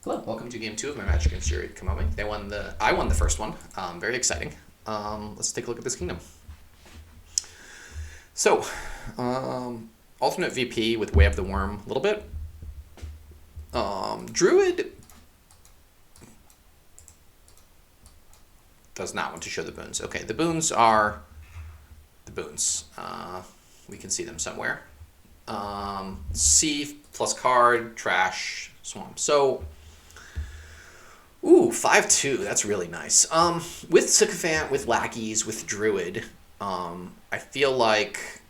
Hello, welcome to game 2 of my match against Yurikamome. I won the first one. Very exciting. Let's take a look at this kingdom. So, alternate VP with Way of the Worm a little bit. Druid does not want to show the boons. Okay, the boons are the boons. We can see them somewhere. C plus card, trash, swamp. So, ooh, 5-2. That's really nice. With Sycophant, with Lackeys, with Druid, I feel like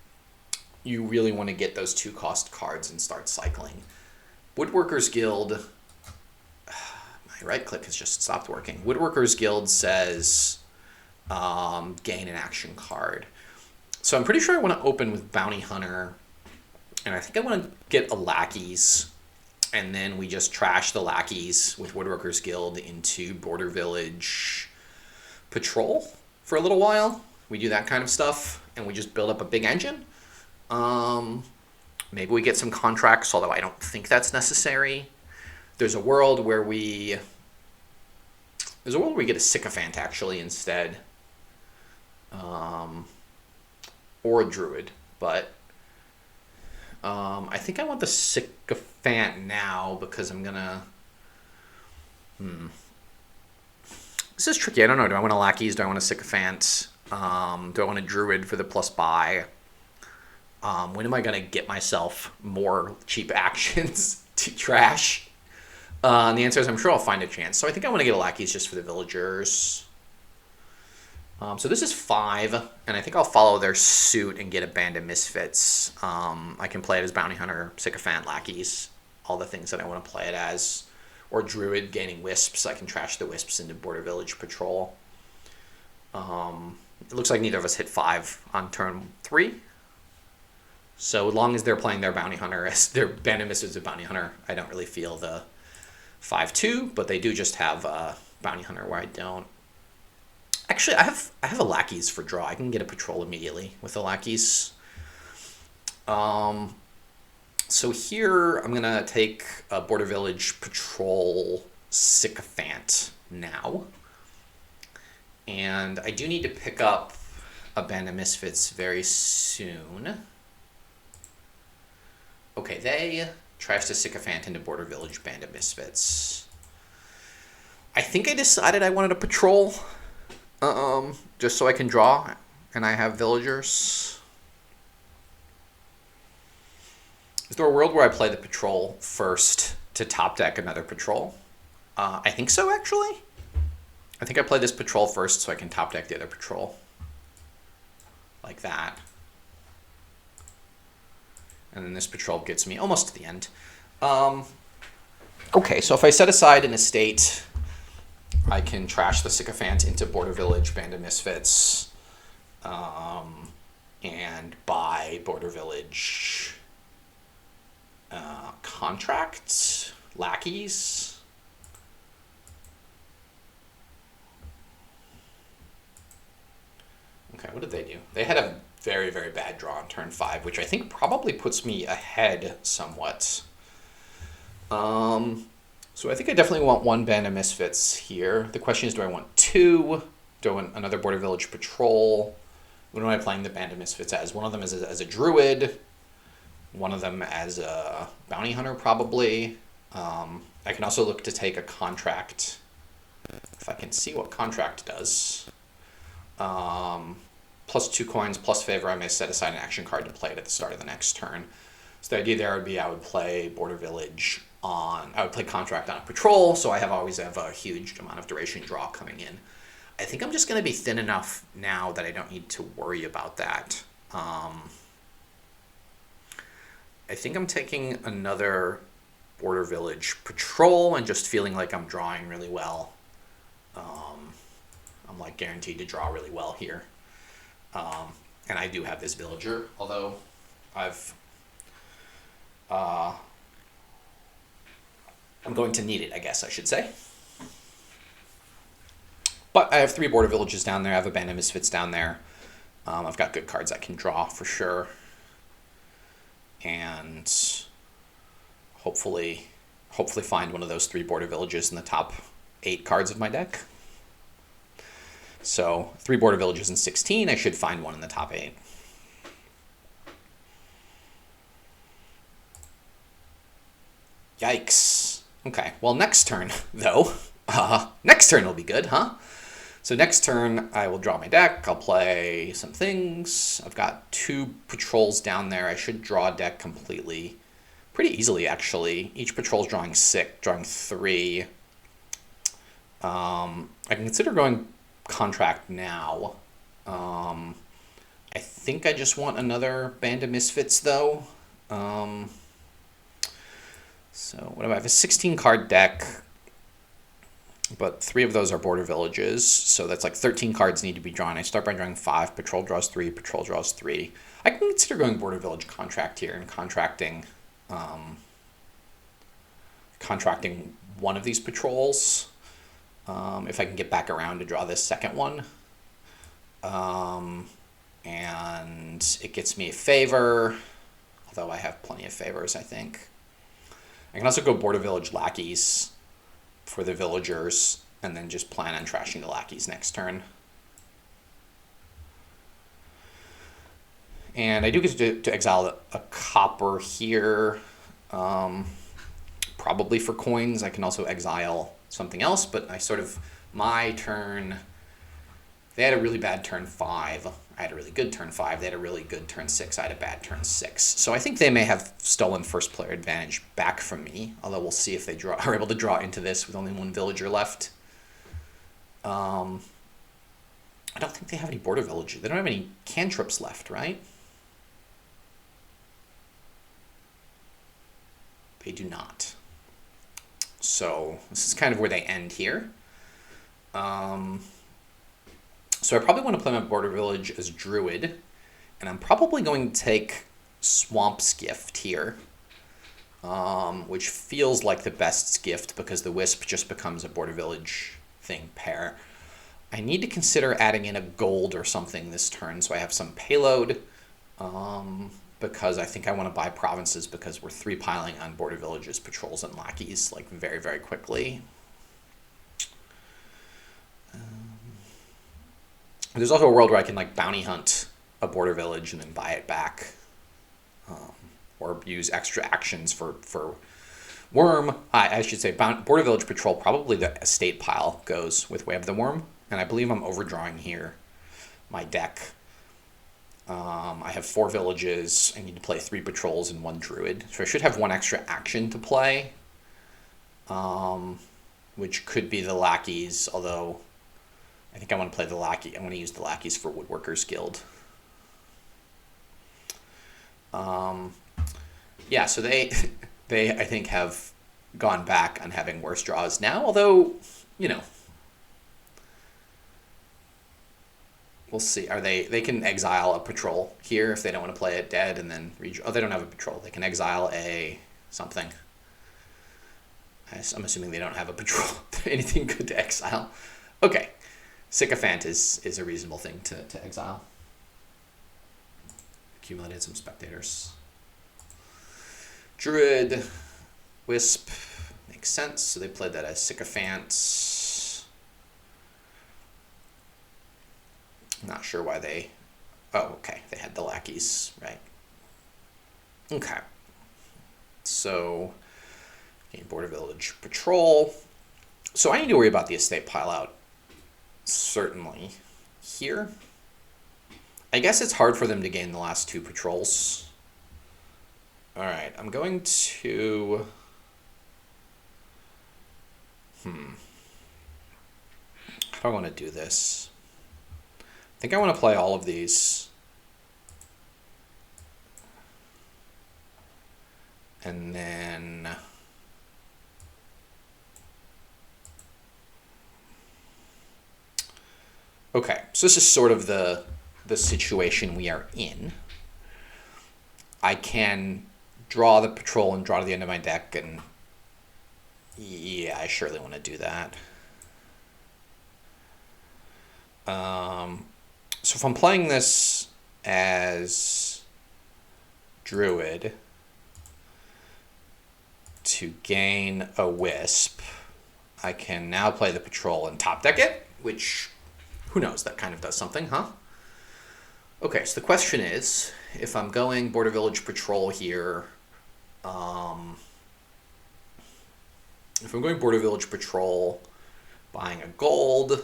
you really want to get those 2-cost cards and start cycling. Woodworkers Guild, my right click has just stopped working. Woodworkers Guild says gain an action card. So I'm pretty sure I want to open with Bounty Hunter, and I think I want to get a Lackeys, and then we just trash the Lackeys with Woodworkers Guild into Border Village Patrol for a little while. We do that kind of stuff, and we just build up a big engine. Maybe we get some contracts, although I don't think that's necessary. There's a world where we get a Sycophant, actually, instead. Or a Druid, but I think I want the Sycophant now because I'm gonna... This is tricky. I don't know. Do I want a Lackeys? Do I want a Sycophant? Do I want a Druid for the plus buy? When am I going to get myself more cheap actions to trash? And the answer is I'm sure I'll find a chance. So I think I want to get a Lackeys just for the villagers. So this is 5, and I think I'll follow their suit and get a band of Misfits. I can play it as Bounty Hunter, Sycophant, Lackeys, all the things that I want to play it as. Or Druid, gaining Wisps. I can trash the Wisps into Border Village Patrol. It looks like neither of us hit 5 on turn 3. So as long as they're playing their Bounty Hunter as their band of Misfits of Bounty Hunter, I don't really feel the 5-2, but they do just have Bounty Hunter where I don't. Actually, I have a Lackeys for draw. I can get a patrol immediately with the Lackeys. So here I'm gonna take a Border Village Patrol Sycophant now, and I do need to pick up a band of Misfits very soon. Okay, they trashed a Sycophant into Border Village band of Misfits. I think I decided I wanted a patrol. Just so I can draw, and I have villagers. Is there a world where I play the patrol first to top deck another patrol? I think so, actually. I think I play this patrol first so I can top deck the other patrol. Like that. And then this patrol gets me almost to the end. Okay, so if I set aside an estate, I can trash the Sycophant into Border Village, Band of Misfits, and buy Border Village contracts, Lackeys. Okay, what did they do? They had a very, very bad draw on turn 5, which I think probably puts me ahead somewhat. So I think I definitely want 1 band of Misfits here. The question is, do I want 2? Do I want another Border Village Patrol? What am I playing the band of Misfits as? One of them as a Druid. One of them as a Bounty Hunter, probably. I can also look to take a contract, if I can see what contract does. Plus 2 coins, plus favor. I may set aside an action card to play it at the start of the next turn. So the idea there would be I would play Border Village I would play contract on a patrol, so I always have a huge amount of duration draw coming in. I think I'm just going to be thin enough now that I don't need to worry about that. I think I'm taking another Border Village Patrol and just feeling like I'm drawing really well. I'm like guaranteed to draw really well here. And I do have this villager, although I'm going to need it, I guess I should say. But I have 3 Border Villages down there. I have a band of Misfits down there. I've got good cards I can draw for sure. And hopefully hopefully find one of those 3 border villages in the top 8 cards of my deck. So 3 border villages in 16, I should find one in the top 8. Yikes. Okay, well next turn, though, next turn will be good, huh? So next turn, I will draw my deck, I'll play some things. I've got 2 patrols down there. I should draw a deck completely, pretty easily actually. Each patrol's drawing 3. I can consider going contract now. I think I just want another band of Misfits though. So what do I have? A 16 card deck, but 3 of those are border villages. So that's like 13 cards need to be drawn. I start by drawing 5. Patrol draws 3. Patrol draws 3. I can consider going border village contract here and contracting one of these patrols. If I can get back around to draw this second one. And it gets me a favor, although I have plenty of favors, I think. I can also go border village Lackeys for the villagers, and then just plan on trashing the Lackeys next turn. And I do get to exile a copper here, probably for coins. I can also exile something else, but my turn, they had a really bad turn 5. I had a really good turn 5. They had a really good turn 6. I had a bad turn 6. So I think they may have stolen first player advantage back from me, although we'll see if they are able to draw into this with only 1 villager left. I don't think they have any border villages. They don't have any cantrips left, right? They do not. So this is kind of where they end here. So I probably want to play my border village as Druid, and I'm probably going to take Swamp's Gift here, which feels like the best gift because the Wisp just becomes a border village thing pair. I need to consider adding in a gold or something this turn so I have some payload, because I think I want to buy provinces because we're 3-piling on border villages, patrols, and Lackeys like very, very quickly. There's also a world where I can like bounty hunt a border village and then buy it back, or use extra actions for Worm. I should say border village patrol, probably the estate pile goes with Way of the Worm, and I believe I'm overdrawing here my deck. I have 4 villages. I need to play 3 patrols and 1 druid, so I should have 1 extra action to play, which could be the Lackeys, although I think I want to play the Lackey. I want to use the Lackeys for Woodworkers Guild. Yeah, so they I think have gone back on having worse draws now, although, you know, we'll see. They can exile a patrol here if they don't want to play it dead and then oh, they don't have a patrol. They can exile a something. I'm assuming they don't have a patrol. Anything good to exile. Okay. Sycophant is a reasonable thing to exile. Accumulated some spectators. Druid, Wisp, makes sense. So they played that as Sycophant. Not sure why they... Oh, okay. They had the Lackeys, right. Okay. So, border village patrol. So I need to worry about the estate pile out. Certainly. Here. I guess it's hard for them to gain the last 2 patrols. Alright, I'm going to... How do I want to do this? I think I want to play all of these. And then... Okay, so this is sort of the situation we are in. I can draw the patrol and draw to the end of my deck, and yeah, I surely want to do that. So if I'm playing this as Druid, to gain a wisp, I can now play the patrol and top deck it, which, who knows, that kind of does something, huh? Okay, so the question is, if I'm going Border Village Patrol here, if I'm going Border Village Patrol, buying a gold,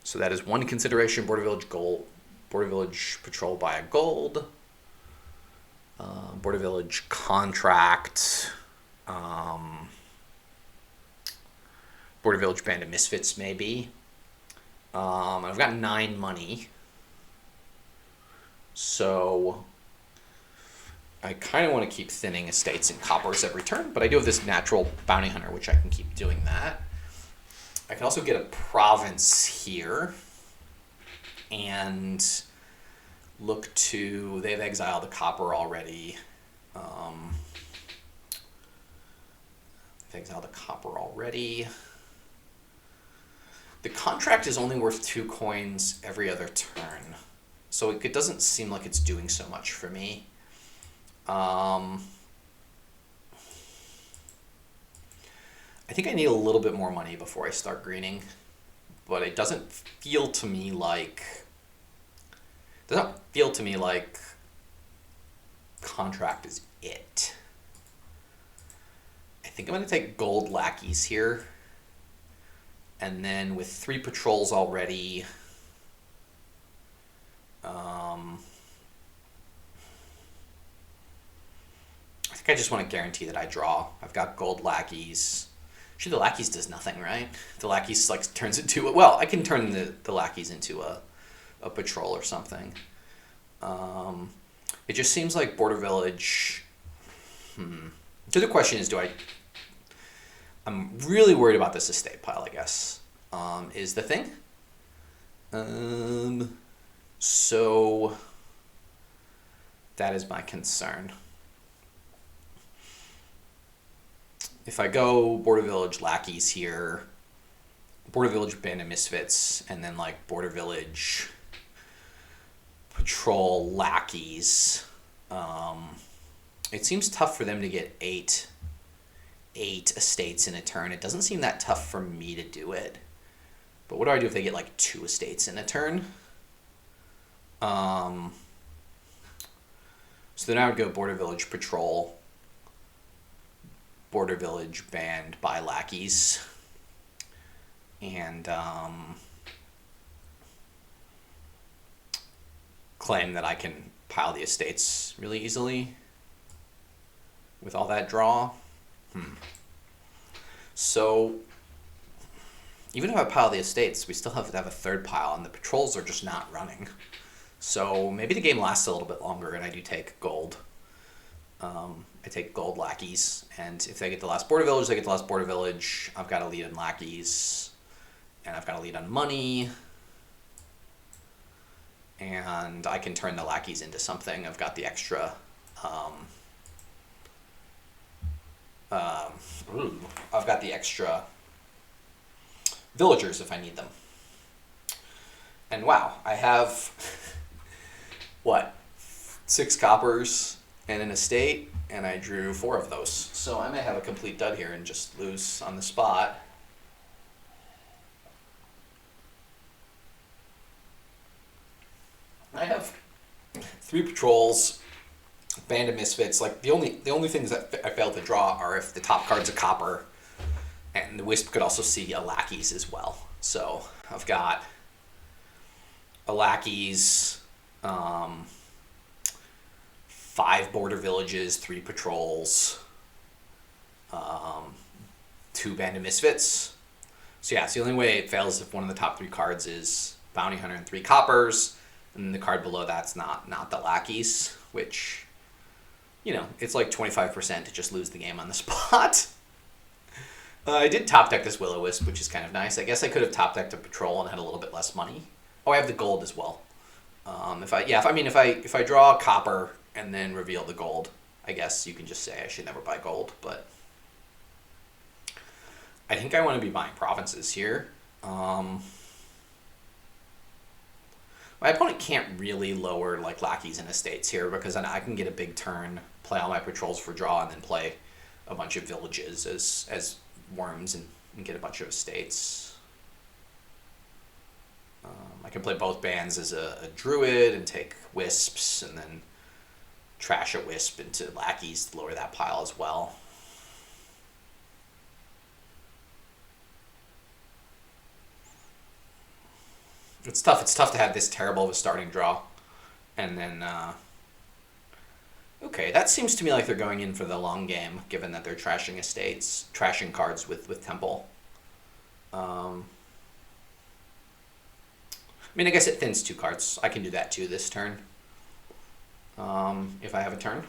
so that is one consideration, Border Village Patrol, buy a gold, Border Village Contract, Border Village Band of Misfits, maybe. I've got 9 money. So I kind of want to keep thinning estates and coppers every turn, but I do have this natural bounty hunter, which I can keep doing that. I can also get a province here and look to, they've exiled a copper already. They've exiled a copper already. The contract is only worth 2 coins every other turn, so it doesn't seem like it's doing so much for me. I think I need a little bit more money before I start greening, but it doesn't feel to me like contract is it. I think I'm going to take gold lackeys here. And then with 3 patrols already, I think I just want to guarantee that I draw. I've got gold lackeys. Actually, the lackeys does nothing, right? The lackeys like turns into a, well, I can turn the lackeys into a patrol or something. It just seems like Border Village. So the question is, I'm really worried about this estate pile, I guess, is the thing. So that is my concern. If I go Border Village Lackeys here, Border Village Band of Misfits, and then like Border Village Patrol Lackeys, it seems tough for them to get 8 estates in a turn. It doesn't seem that tough for me to do it. But what do I do if they get like 2 estates in a turn? So then I would go Border Village Patrol, Border Village Band by Lackeys, and claim that I can pile the estates really easily with all that draw. So even if I pile the estates, we still have to have a 3rd pile, and the patrols are just not running. So maybe the game lasts a little bit longer, and I do take gold. I take gold lackeys, and if they get the last Border Village, they get the last Border Village. I've got a lead on lackeys, and I've got a lead on money, and I can turn the lackeys into something. I've got the extra. I've got the extra villagers if I need them. And wow, I have, what, 6 coppers and an estate, and I drew 4 of those. So I may have a complete dud here and just lose on the spot. I have 3 patrols, Band of Misfits. Like the only things that I failed to draw are if the top card's a copper, and the Wisp could also see a Lackeys as well. So I've got a Lackeys, 5 Border Villages, 3 patrols, 2 Band of Misfits. So yeah, it's the only way it fails if one of the top 3 cards is Bounty Hunter and 3 coppers, and then the card below that's not the Lackeys, which, you know, it's like 25% to just lose the game on the spot. I did top deck this Will-O-Wisp, which is kind of nice. I guess I could have top decked a patrol and had a little bit less money. Oh, I have the gold as well. If I draw a copper and then reveal the gold, I guess you can just say I should never buy gold. But I think I want to be buying provinces here. My opponent can't really lower like Lackeys and Estates here because then I can get a big turn, play all my patrols for draw, and then play a bunch of villages as worms and get a bunch of estates. I can play both bands as a Druid and take Wisps and then trash a Wisp into Lackeys to lower that pile as well. It's tough. It's tough to have this terrible of a starting draw. And then, okay, that seems to me like they're going in for the long game, given that they're trashing estates, trashing cards with Temple. I mean, I guess it thins 2 cards. I can do that too this turn, if I have a turn.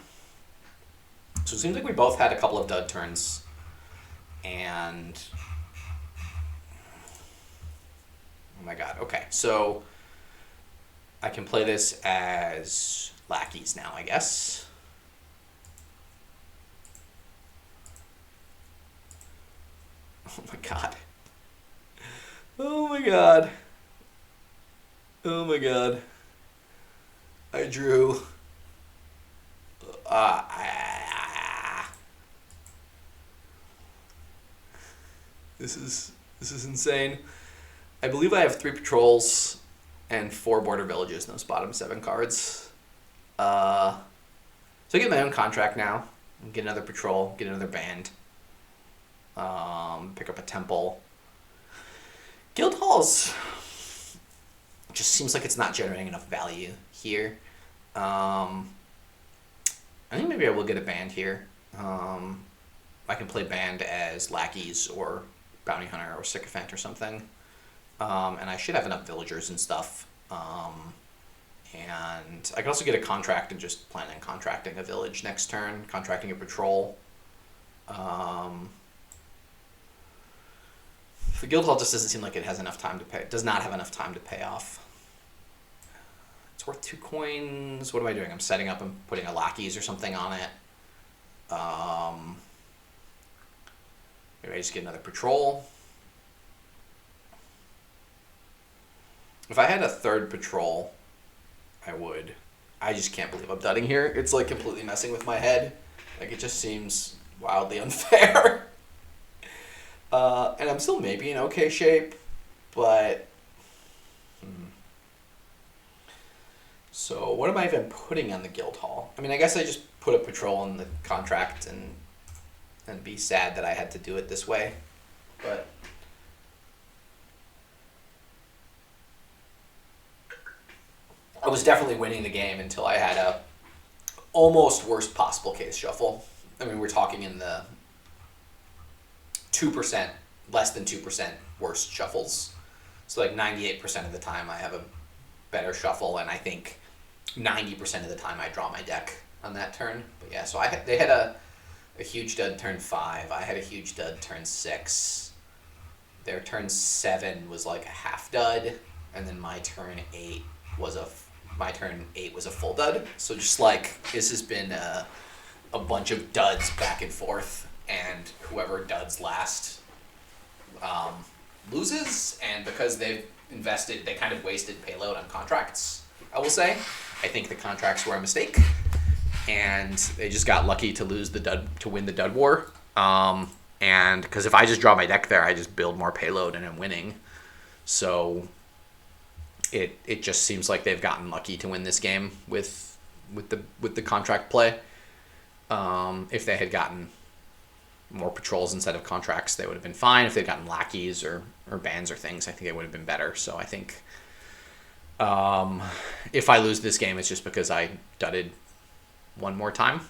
So it seems like we both had a couple of dud turns, and oh my god, okay, so I can play this as Lackeys now, I guess. Oh my god. Oh my god. Oh my god. I drew. This is insane. I believe I have 3 patrols and 4 border villages in those bottom 7 cards. So I get my own contract now. Get another patrol, get another band. Pick up a temple. Guildhall's just seems like it's not generating enough value here. I think maybe I will get a band here. I can play band as Lackeys or Bounty Hunter or Sycophant or something. And I should have enough villagers and stuff. And I can also get a contract and just plan on contracting a village next turn, contracting a patrol. The Guildhall just doesn't seem like it has enough time to pay. It does not have enough time to pay off. It's worth 2 coins. What am I doing? I'm setting up and putting a Lackeys or something on it. Maybe I just get another patrol. If I had a 3rd patrol, I would. I just can't believe I'm dudding here. It's like completely messing with my head. Like it just seems wildly unfair. And I'm still maybe in okay shape, but... So what am I even putting on the Guildhall? I mean, I guess I just put a patrol in the contract and be sad that I had to do it this way, but... I was definitely winning the game until I had a almost worst possible case shuffle. I mean, we're talking in the 2%, less than 2% worst shuffles. So like 98% of the time I have a better shuffle, and I think 90% of the time I draw my deck on that turn. But yeah, so they had a huge dud turn 5. I had a huge dud turn 6. Their turn 7 was like a half dud, and then my turn 8 was a full dud. So just like this has been a bunch of duds back and forth, and whoever duds last loses. And because they've invested, they kind of wasted payload on contracts, I will say. I think the contracts were a mistake, and they just got lucky to win the dud war. And because if I just draw my deck there, I just build more payload and I'm winning. So it just seems like they've gotten lucky to win this game with the contract play. If they had gotten more patrols instead of contracts, they would have been fine. If they'd gotten Lackeys or bans or things, I think they would have been better. So I think if I lose this game, it's just because I dudded one more time.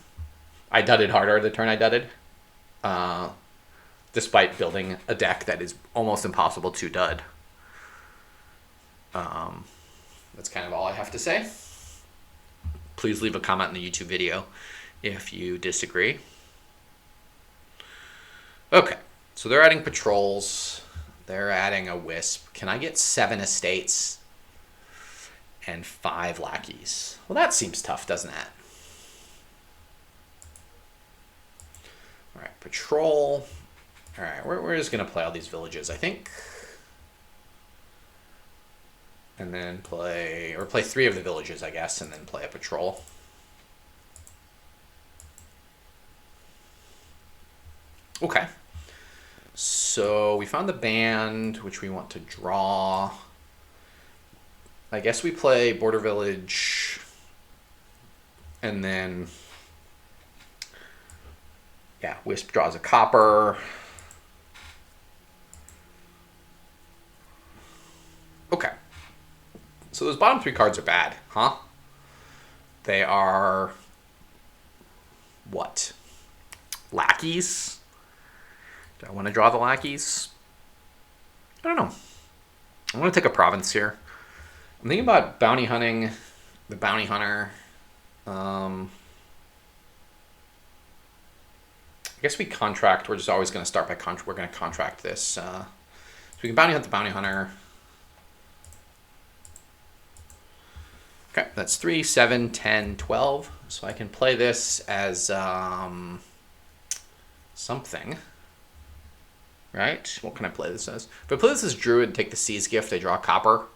I dudded harder the turn I dudded, despite building a deck that is almost impossible to dud. That's kind of all I have to say. Please leave a comment in the YouTube video if you disagree. Okay, so they're adding patrols. They're adding a Wisp. Can I get 7 estates and 5 Lackeys? Well, that seems tough, doesn't it? All right, patrol. All right, we're just going to play all these villages, I think. And then play 3 of the villages, I guess, and then play a patrol. Okay. So we found the band, which we want to draw. I guess we play Border Village, and then, yeah, Wisp draws a copper. Okay. So those bottom 3 cards are bad, huh? They are what? Lackeys? Do I want to draw the Lackeys? I don't know. I want to take a province here. I'm thinking about bounty hunting the bounty hunter. I guess we contract. We're just always going to start by contract. We're going to contract this. So we can bounty hunt the bounty hunter. Okay, that's 3, 7, 10, 12. So I can play this as something. Right? What can I play this as? If I play this as Druid, take the Sea's Gift, I draw a copper.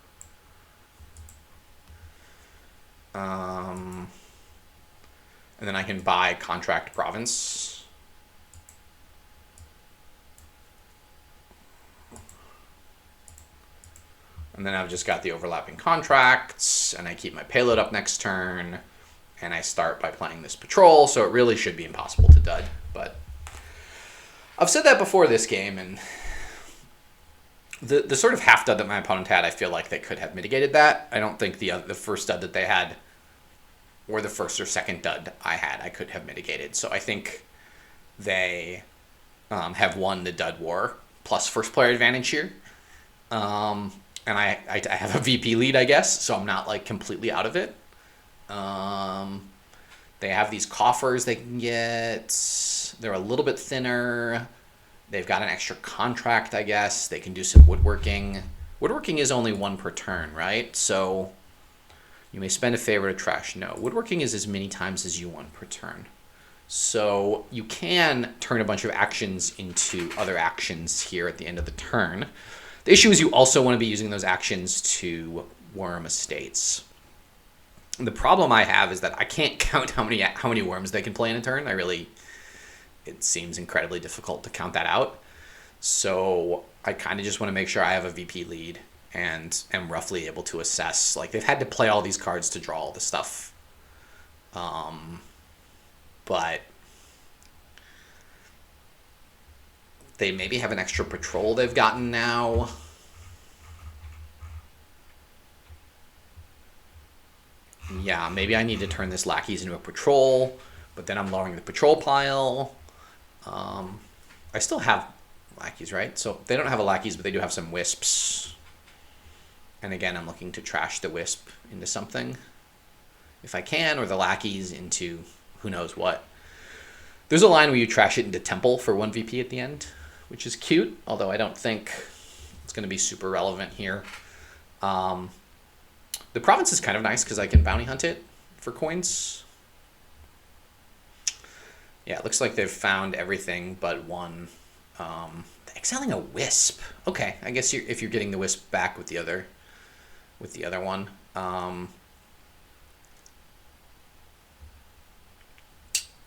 And then I can buy Contract Province. And then I've just got the overlapping contracts, and I keep my payload up next turn, and I start by playing this patrol, so it really should be impossible to dud. But I've said that before this game, and the sort of half dud that my opponent had, I feel like they could have mitigated that. I don't think the first dud that they had, or the first or second dud I had, I could have mitigated. So I think they have won the dud war plus first player advantage here. And I have a VP lead, I guess, so I'm not like completely out of it. They have these coffers they can get. They're a little bit thinner. They've got an extra contract, I guess. They can do some woodworking. Woodworking is only 1 per turn, right? So you may spend a favor to trash. No, woodworking is as many times as you want per turn. So you can turn a bunch of actions into other actions here at the end of the turn. The issue is you also want to be using those actions to worm estates. The problem I have is that I can't count how many worms they can play in a turn. It seems incredibly difficult to count that out. So I kind of just want to make sure I have a VP lead and am roughly able to assess. Like, they've had to play all these cards to draw all this stuff. But they maybe have an extra patrol they've gotten now. Yeah, maybe I need to turn this Lackeys into a patrol, but then I'm lowering the patrol pile. I still have Lackeys, right? So they don't have a Lackeys, but they do have some Wisps. And again, I'm looking to trash the Wisp into something, if I can, or the Lackeys into who knows what. There's a line where you trash it into Temple for 1 VP at the end, which is cute, although I don't think it's going to be super relevant here. The province is kind of nice because I can bounty hunt it for coins. Yeah, it looks like they've found everything but 1. Exiling a Wisp. Okay, I guess if you're getting the Wisp back with the other one.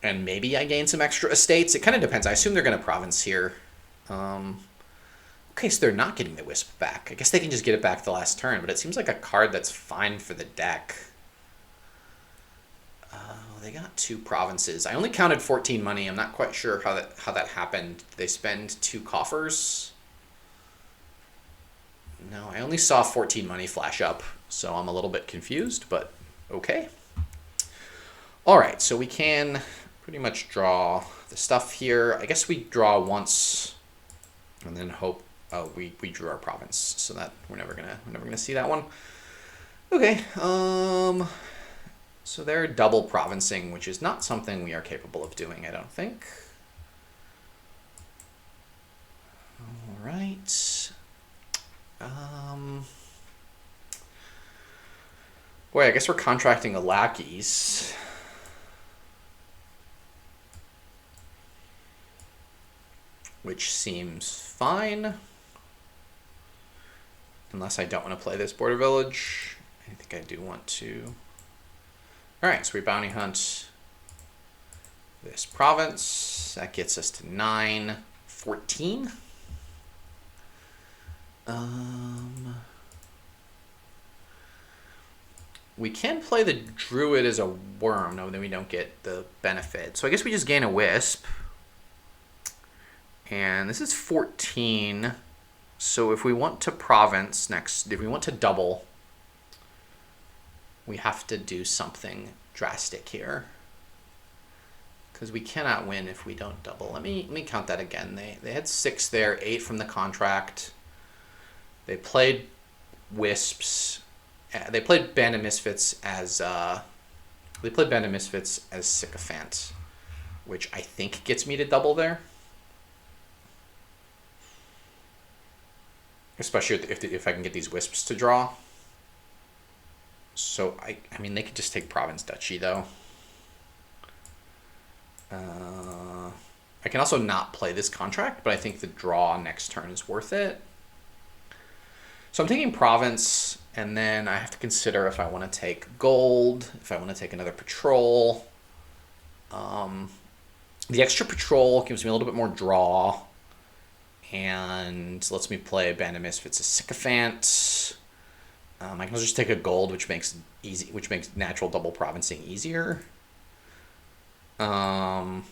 And maybe I gain some extra estates. It kind of depends. I assume they're going to province here. Okay, so they're not getting the Wisp back. I guess they can just get it back the last turn, but it seems like a card that's fine for the deck. They got 2 provinces. I only counted 14 money. I'm not quite sure how that happened. Did they spend 2 coffers? No, I only saw 14 money flash up, so I'm a little bit confused, but okay. All right, so we can pretty much draw the stuff here. I guess we draw once and then hope. Oh, we drew our province, so that we're never gonna see that one. Okay, so they're double provincing, which is not something we are capable of doing, I don't think. All right. Boy, I guess we're contracting a Lackeys. Which seems fine. Unless I don't want to play this border village. I think I do want to. Alright, so we bounty hunt this province. That gets us to 9-14. We can play the Druid as a worm. No, then we don't get the benefit. So I guess we just gain a Wisp. And this is 14. So if we want to province next, if we want to double, we have to do something drastic here. Because we cannot win if we don't double. Let me count that again. They had 6 there, 8 from the contract. They played Wisps. They played Band of Misfits as Sycophant, which I think gets me to double there. Especially if I can get these Wisps to draw. So I mean they could just take Province Duchy though. I can also not play this contract, but I think the draw next turn is worth it. So I'm taking Province, and then I have to consider if I want to take gold, if I want to take another patrol. The extra patrol gives me a little bit more draw, and lets me play Band of Misfits as Sycophant. I can also just take a gold, which makes natural double provincing easier. I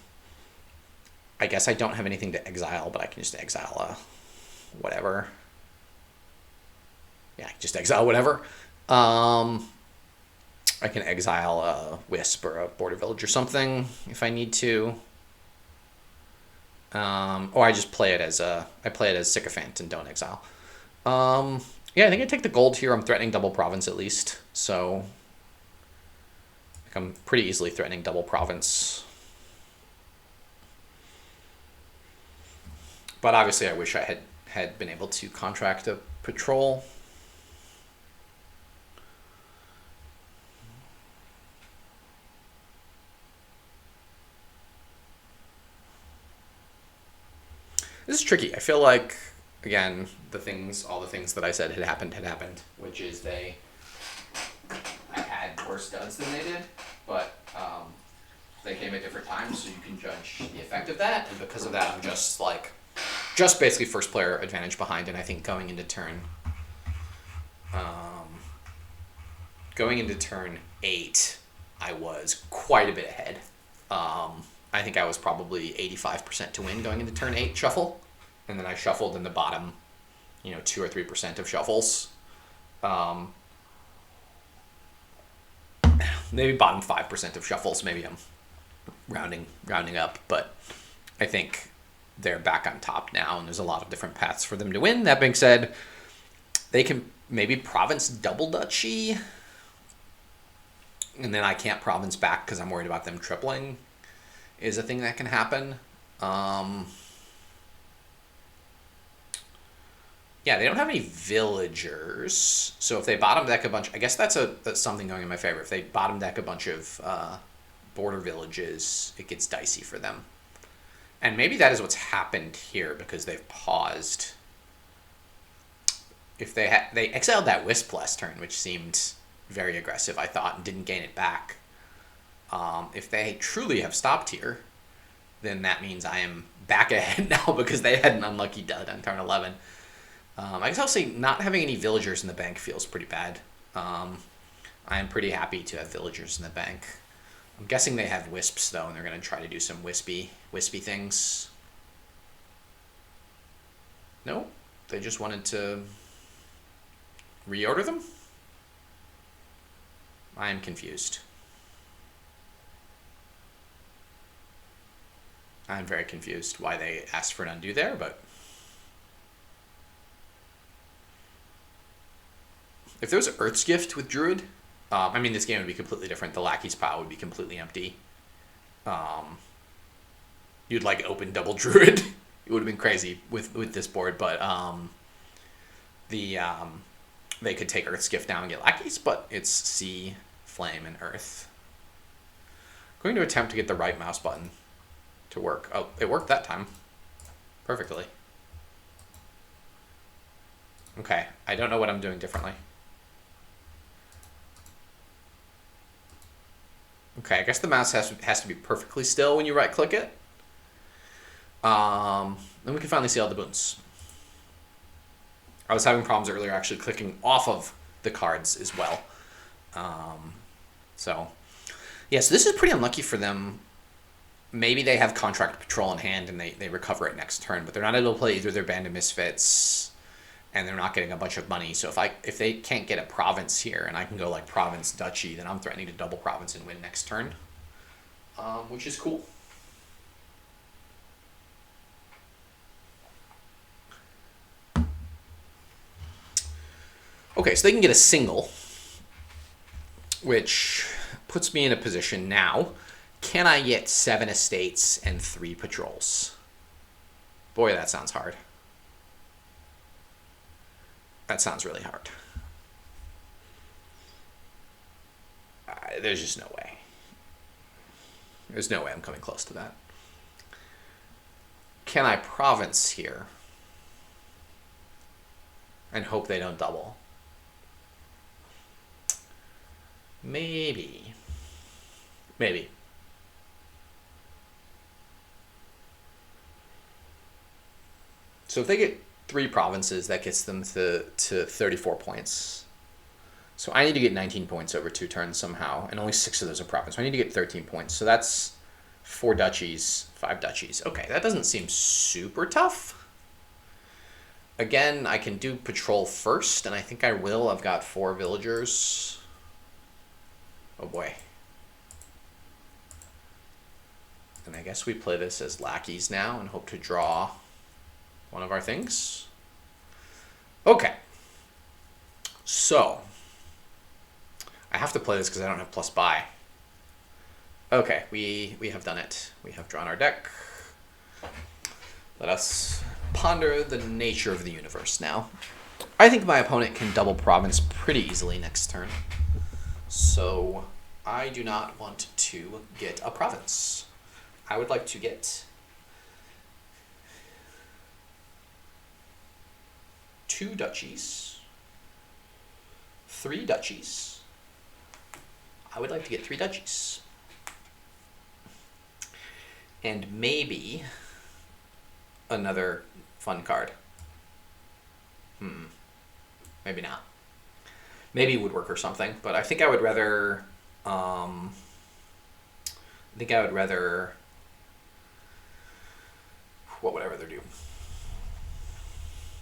guess I don't have anything to exile, but I can just exile whatever. Yeah, just exile whatever. I can exile a Wisp or a Border Village or something if I need to. Or I just play it as Sycophant and don't exile. Yeah, I think I take the gold here. I'm threatening double province at least, so I'm pretty easily threatening double province. But obviously I wish I had been able to contract a patrol. This is tricky. I feel like, again, all the things that I said had happened, which is I had worse duds than they did, but they came at different times, so you can judge the effect of that, and because of that, I'm just basically first player advantage behind, and I think going into turn 8, I was quite a bit ahead. I think I was probably 85% to win going into turn 8 shuffle, and then I shuffled in the bottom, 2 or 3% of shuffles. Maybe bottom 5% of shuffles. Maybe I'm rounding up, but I think they're back on top now, and there's a lot of different paths for them to win. That being said, they can maybe province double duchy, and then I can't province back because I'm worried about them tripling. Is a thing that can happen. Yeah, they don't have any villagers, so if they bottom deck a bunch, I guess that's something going in my favor. If they bottom deck a bunch of border villages, it gets dicey for them. And maybe that is what's happened here because they've paused. If they exiled that Wisp last turn, which seemed very aggressive, I thought, and didn't gain it back. If they truly have stopped here, then that means I am back ahead now because they had an unlucky dud on turn 11. I guess I'll say not having any villagers in the bank feels pretty bad. I am pretty happy to have villagers in the bank. I'm guessing they have Wisps, though, and they're going to try to do some wispy things. No, they just wanted to reorder them? I am confused. I'm very confused why they asked for an undo there, but if there was an Earth's Gift with Druid, I mean, this game would be completely different. The Lackeys pile would be completely empty. You'd open double Druid. It would have been crazy with this board, but they could take Earth's Gift now and get Lackeys, but it's Sea, Flame, and Earth. I'm going to attempt to get the right mouse button to work. Oh, it worked that time perfectly. Okay, I don't know what I'm doing differently. Okay, I guess the mouse has to be perfectly still when you right-click it. Then we can finally see all the boons. I was having problems earlier actually clicking off of the cards as well. So this is pretty unlucky for them. Maybe they have Contract Patrol in hand and they recover it next turn, but they're not able to play either their Band of Misfits, and they're not getting a bunch of money. So if they can't get a province here, and I can go like province duchy, then I'm threatening to double province and win next turn, which is cool. Okay, so they can get a single, which puts me in a position now. Can I get 7 estates and 3 patrols? Boy, that sounds hard. That sounds really hard. There's just no way. There's no way I'm coming close to that. Can I province here and hope they don't double? Maybe. Maybe. So if they get 3 provinces, that gets them to 34 points. So I need to get 19 points over 2 turns somehow, and only 6 of those are provinces. So I need to get 13 points. So that's 4 duchies, 5 duchies. Okay, that doesn't seem super tough. Again, I can do patrol first, and I think I will. I've got 4 villagers. Oh boy. And I guess we play this as lackeys now and hope to draw one of our things. Okay. So I have to play this because I don't have plus buy. Okay, we have done it. We have drawn our deck. Let us ponder the nature of the universe now. I think my opponent can double province pretty easily next turn. So I do not want to get a province. I would like to get 2 duchies, 3 duchies. I would like to get 3 duchies. And maybe another fun card. Maybe not. Maybe Woodwork or something, but I think I would rather what would I rather do?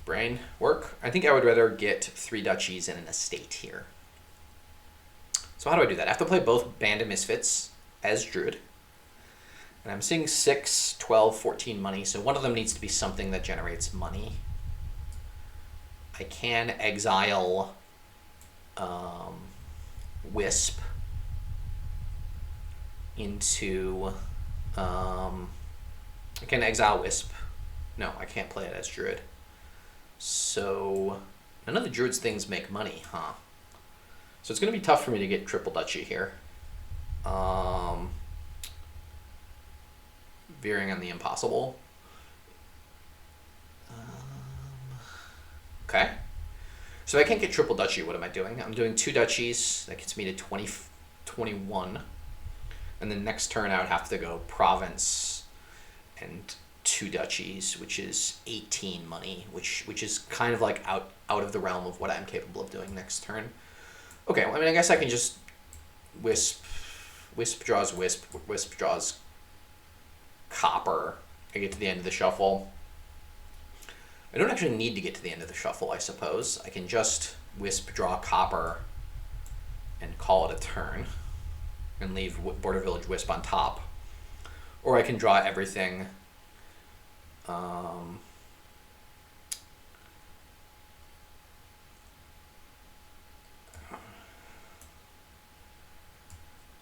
Brain work? I think I would rather get 3 duchies and an estate here. So how do I do that? I have to play both Band of Misfits as Druid. And I'm seeing 6, 12, 14 money, so one of them needs to be something that generates money. I can exile Wisp into... I can exile Wisp. No, I can't play it as Druid. So none of the Druid's things make money, huh? So it's going to be tough for me to get triple duchy here. Veering on the impossible. Okay. So I can't get triple duchy. What am I doing? I'm doing 2 duchies. That gets me to 21. And then next turn I would have to go province and 2 duchies, which is 18 money, which is kind of like out of the realm of what I'm capable of doing next turn. Okay, well, I mean, I guess I can just Wisp draws Wisp draws Copper. I get to the end of the shuffle. I don't actually need to get to the end of the shuffle, I suppose. I can just Wisp draw Copper and call it a turn and leave Border Village Wisp on top. Or I can draw everything. I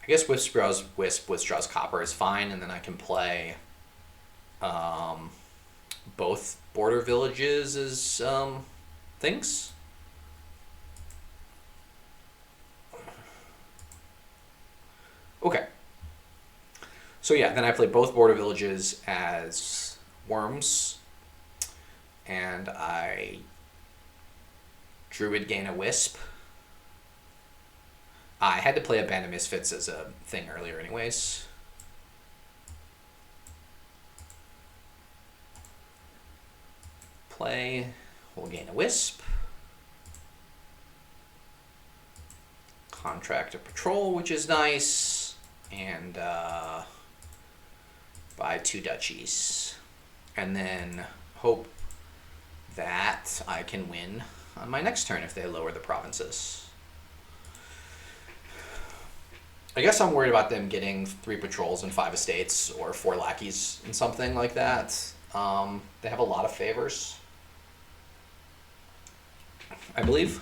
guess Wisp draws Copper is fine, and then I can play both Border Villages as things. Okay. So yeah, then I play both Border Villages as worms, and I Druid gain a Wisp. I had to play a Band of Misfits as a thing earlier anyways. Play, we'll gain a Wisp. Contract a Patrol, which is nice. And buy 2 duchies. And then hope that I can win on my next turn if they lower the provinces. I guess I'm worried about them getting 3 patrols and 5 estates or 4 lackeys and something like that. They have a lot of favors, I believe.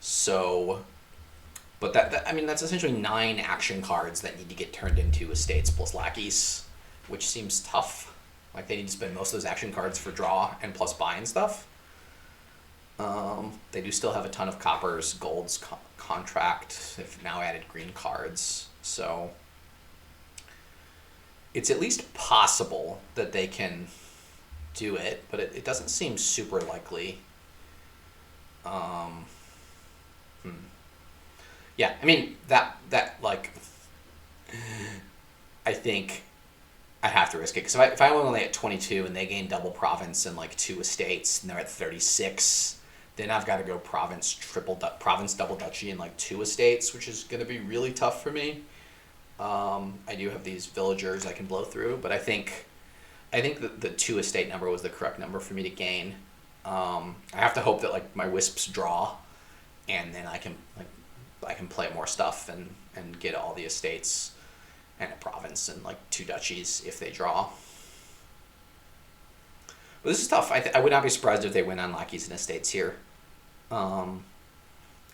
So, but I mean, that's essentially 9 action cards that need to get turned into estates plus lackeys, which seems tough. Like, they need to spend most of those action cards for draw and plus buy and stuff. They do still have a ton of coppers, golds, contract. They've now added green cards. So it's at least possible that they can do it, but it doesn't seem super likely. Yeah, I mean, that like, I think I have to risk it. Because if I'm only at 22 and they gain double province and like 2 estates and they're at 36, then I've got to go province double duchy and like 2 estates, which is going to be really tough for me. I do have these villagers I can blow through, but I think that the 2 estate number was the correct number for me to gain. I have to hope that like my wisps draw, and then I can play more stuff and get all the estates and a province and like 2 duchies if they draw. But this is tough. I would not be surprised if they win on lackeys and estates here.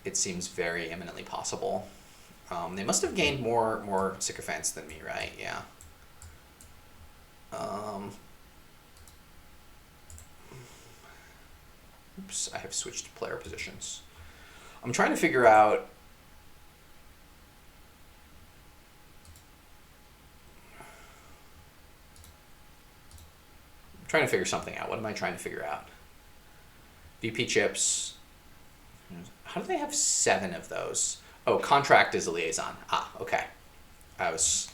It seems very eminently possible. They must have gained more sycophants than me, right? Yeah. Oops, I have switched player positions. I'm trying to figure out. Trying to figure something out. What am I trying to figure out? VP chips. How do they have 7 of those? Oh, contract is a liaison. Ah, okay. I was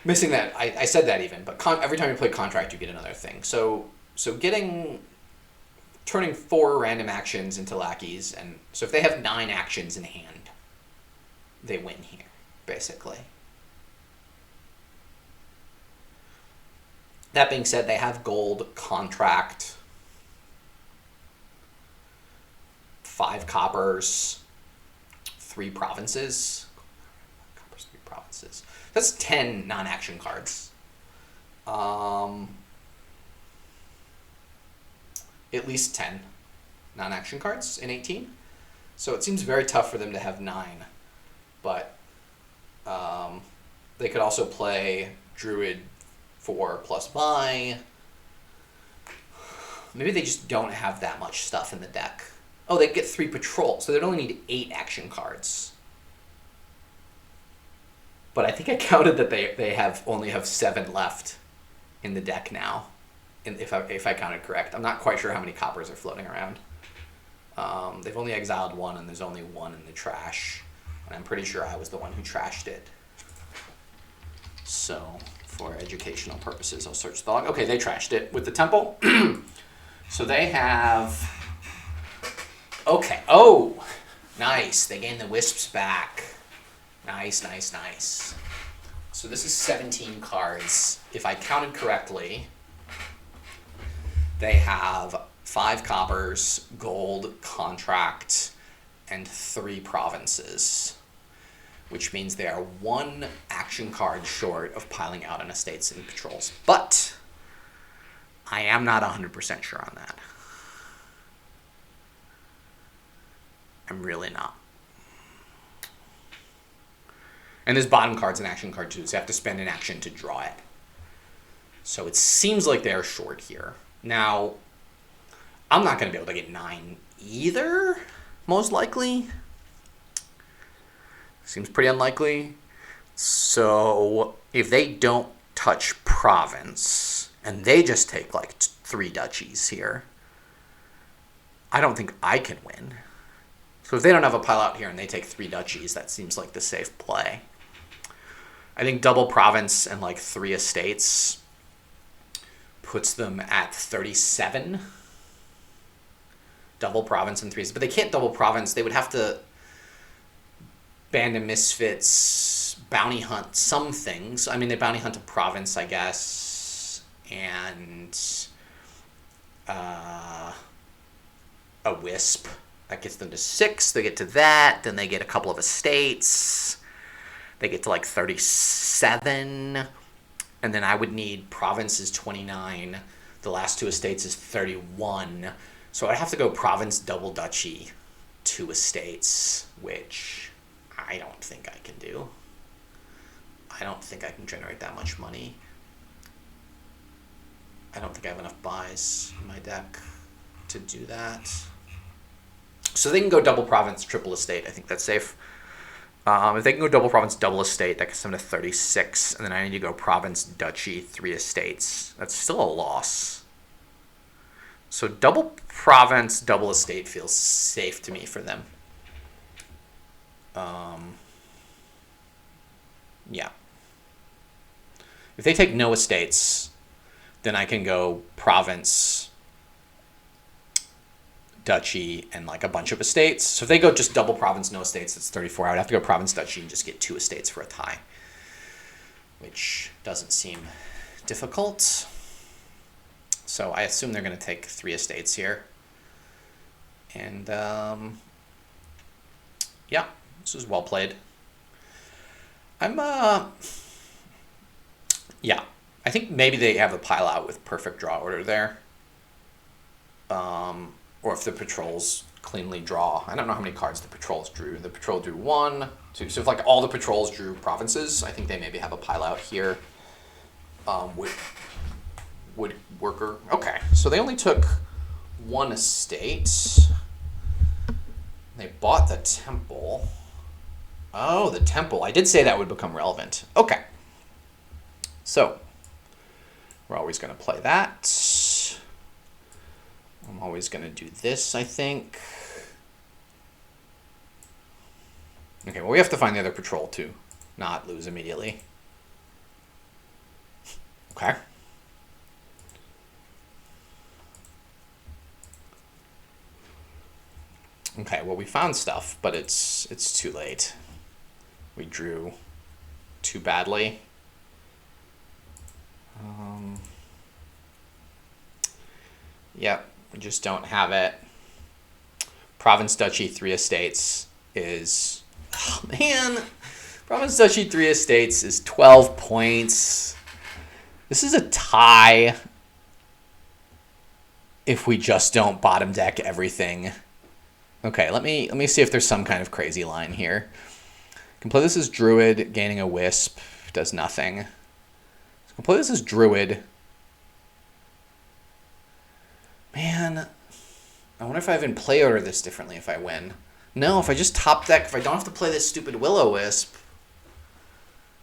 missing that. I said that even, but every time you play contract, you get another thing. So turning 4 random actions into lackeys, and so if they have 9 actions in hand, they win here, basically. That being said, they have gold, contract, 5 coppers, 3 provinces. Coppers, 3 provinces. That's 10 non-action cards. At least 10 non-action cards in 18. So it seems very tough for them to have 9. But they could also play Druid 4 plus buy. Maybe they just don't have that much stuff in the deck. Oh, they get 3 patrol, so they'd only need 8 action cards. But I think I counted that they only have 7 left in the deck now, if I counted correct. I'm not quite sure how many coppers are floating around. They've only exiled 1, and there's only 1 in the trash. And I'm pretty sure I was the one who trashed it. So, for educational purposes, I'll search the log. Okay, they trashed it with the temple. So they have... Okay. Oh, nice. They gained the wisps back. Nice, nice, nice. So this is 17 cards. If I counted correctly, they have 5 coppers, gold, contract, and 3 provinces, which means they are 1 action card short of piling out on estates and patrols. But I am not 100% sure on that. I'm really not. And this bottom card's an action card too, so you have to spend an action to draw it. So it seems like they're short here. Now, I'm not going to be able to get 9 either, most likely. Seems pretty unlikely. So if they don't touch province, and they just take like 3 duchies here, I don't think I can win. So if they don't have a pile out here and they take 3 duchies, that seems like the safe play. I think double province and like 3 estates puts them at 37. Double province and 3, but they can't double province. They would have to band of misfits, bounty hunt some things. I mean, they bounty hunt a province, I guess, and a wisp. That gets them to 6. They get to that. Then they get a couple of estates. They get to like 37. And then I would need province is 29. The last 2 estates is 31. So I'd have to go province, double duchy, 2 estates, which I don't think I can do. I don't think I can generate that much money. I don't think I have enough buys in my deck to do that. So they can go double province, triple estate. I think that's safe. If they can go double province, double estate, that gets them to 36. And then I need to go province, duchy, 3 estates. That's still a loss. So double province, double estate feels safe to me for them. Yeah. If they take no estates, then I can go province, duchy, and like a bunch of estates. So if they go just double province, no estates, that's 34. I would have to go province, duchy, and just get 2 estates for a tie, which doesn't seem difficult. So I assume they're going to take 3 estates here. And yeah, this was well played. Yeah, I think maybe they have a pile out with perfect draw order there. Or if the patrols cleanly draw. I don't know how many cards the patrols drew. The patrol drew 1, 2. So if like all the patrols drew provinces, I think they maybe have a pile out here. Woodworker. Okay, so they only took 1 estate. They bought the temple. Oh, the temple. I did say that would become relevant. Okay. So, we're always going to play that. I'm always going to do this, I think. Okay, well, we have to find the other patrol to not lose immediately. Okay. Okay, well, we found stuff, but it's too late. We drew too badly. Yep, we just don't have it. Province, duchy, 3 estates is... Oh, man! Province, duchy, 3 estates is 12 points. This is a tie if we just don't bottom deck everything. Okay, let me see if there's some kind of crazy line here. Can play this as Druid, gaining a wisp, does nothing. So can play this as Druid. Man, I wonder if I even play order this differently if I win. No, if I just top deck, if I don't have to play this stupid Will-O-Wisp.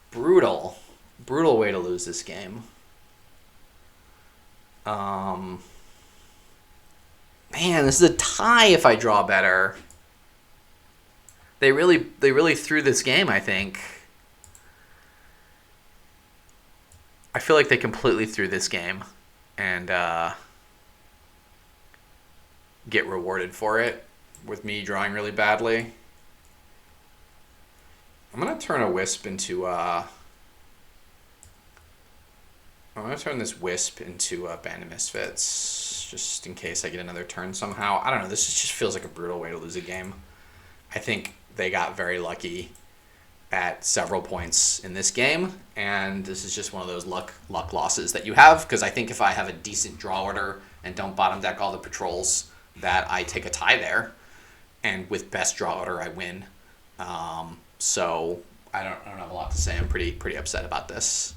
Brutal. Brutal way to lose this game. Man, this is a tie if I draw better. They really threw this game, I think. I feel like they completely threw this game and get rewarded for it with me drawing really badly. I'm going to turn a wisp into I'm going to turn this wisp into a band of misfits, just in case I get another turn somehow. I don't know. This just feels like a brutal way to lose a game. I think they got very lucky at several points in this game, and this is just one of those luck losses that you have, because I think if I have a decent draw order and don't bottom deck all the patrols, that I take a tie there, and with best draw order I win. So I don't have a lot to say. I'm pretty upset about this.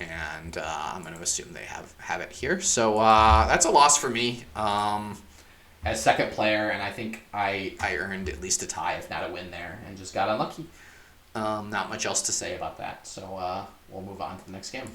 And I'm going to assume they have it here. So that's a loss for me as second player, and I think I earned at least a tie, if not a win there, and just got unlucky. Not much else to say about that. So we'll move on to the next game.